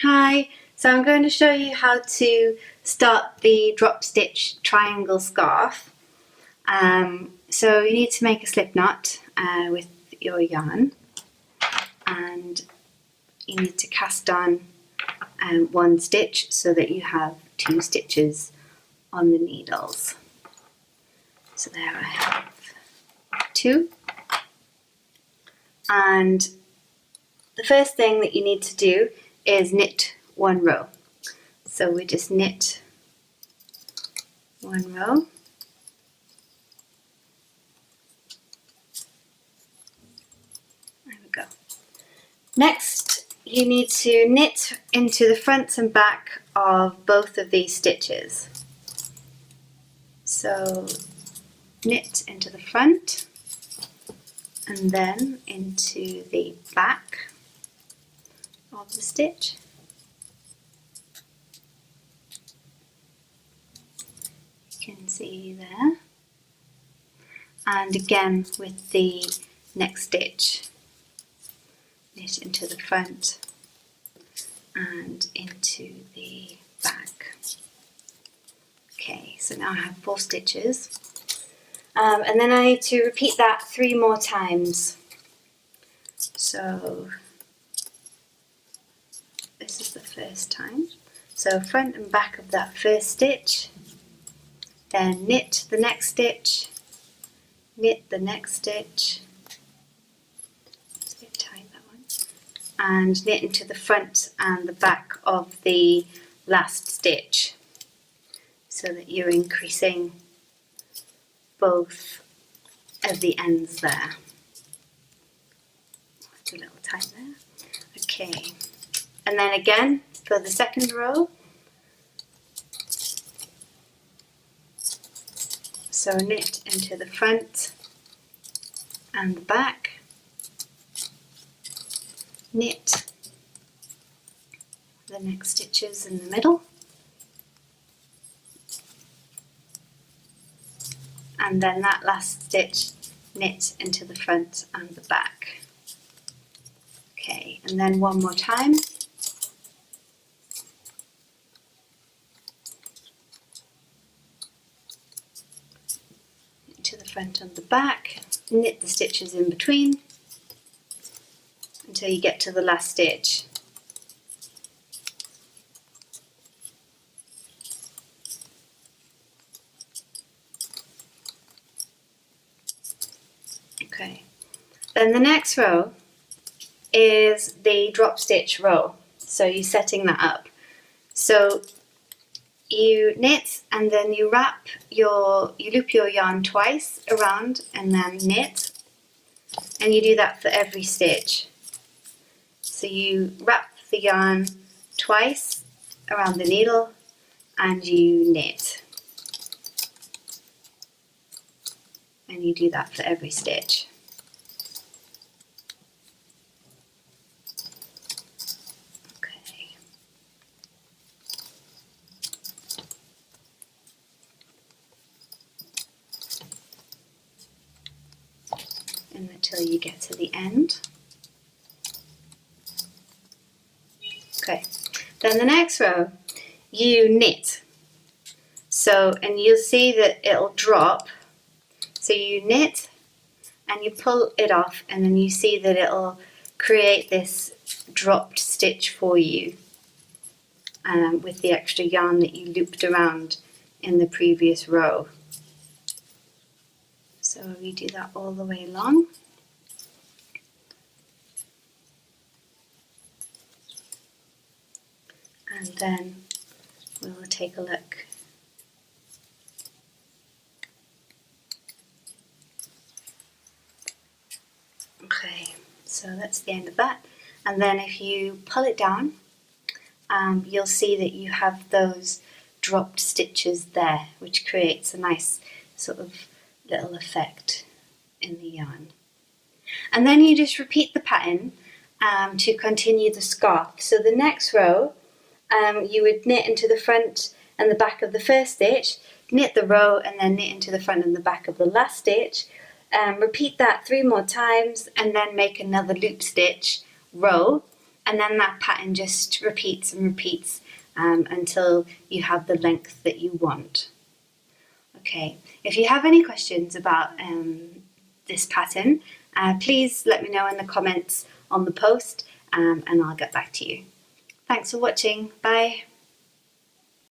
Hi, so I'm going to show you how to start the drop stitch triangle scarf. So you need to make a slip knot with your yarn, and you need to cast on one stitch so that you have 2 stitches on the needles. So there I have 2. And the first thing that you need to do is knit 1 row. So we just knit 1 row. There we go. Next, you need to knit into the front and back of both of these stitches. So knit into the front and then into the back of the stitch. You can see there. And again with the next stitch, knit into the front and into the back. Okay, so now I have 4 stitches. And then I need to repeat that 3 more times. So this is the first time. So front and back of that first stitch, then knit the next stitch, knit the next stitch, it's a bit tight that one, and knit into the front and the back of the last stitch so that you're increasing both of the ends there. It's a little tight there. Okay, and then again for the second row. So knit into the front and the back, knit the next stitches in the middle, and then that last stitch knit into the front and the back. Okay, and then one more time. To the front and the back, knit the stitches in between until you get to the last stitch. Okay, then the next row is the drop stitch row, so you're setting that up. So you knit and then you loop your yarn twice around and then knit, and you do that for every stitch. So you wrap the yarn twice around the needle and you knit, and you do that for every stitch. Until you get to the end. Okay, then the next row you knit. So, and you'll see that it'll drop. So you knit and you pull it off, and then you see that it'll create this dropped stitch for you with the extra yarn that you looped around in the previous row. So you do that all the way along. And then we'll take a look. Okay, so that's the end of that. And then if you pull it down, you'll see that you have those dropped stitches there, which creates a nice sort of little effect in the yarn. And then you just repeat the pattern to continue the scarf. So the next row, you would knit into the front and the back of the first stitch, knit the row, and then knit into the front and the back of the last stitch. Repeat that 3 more times and then make another loop stitch row, and then that pattern just repeats and repeats until you have the length that you want. Okay, if you have any questions about this pattern, please let me know in the comments on the post and I'll get back to you. Thanks for watching. Bye.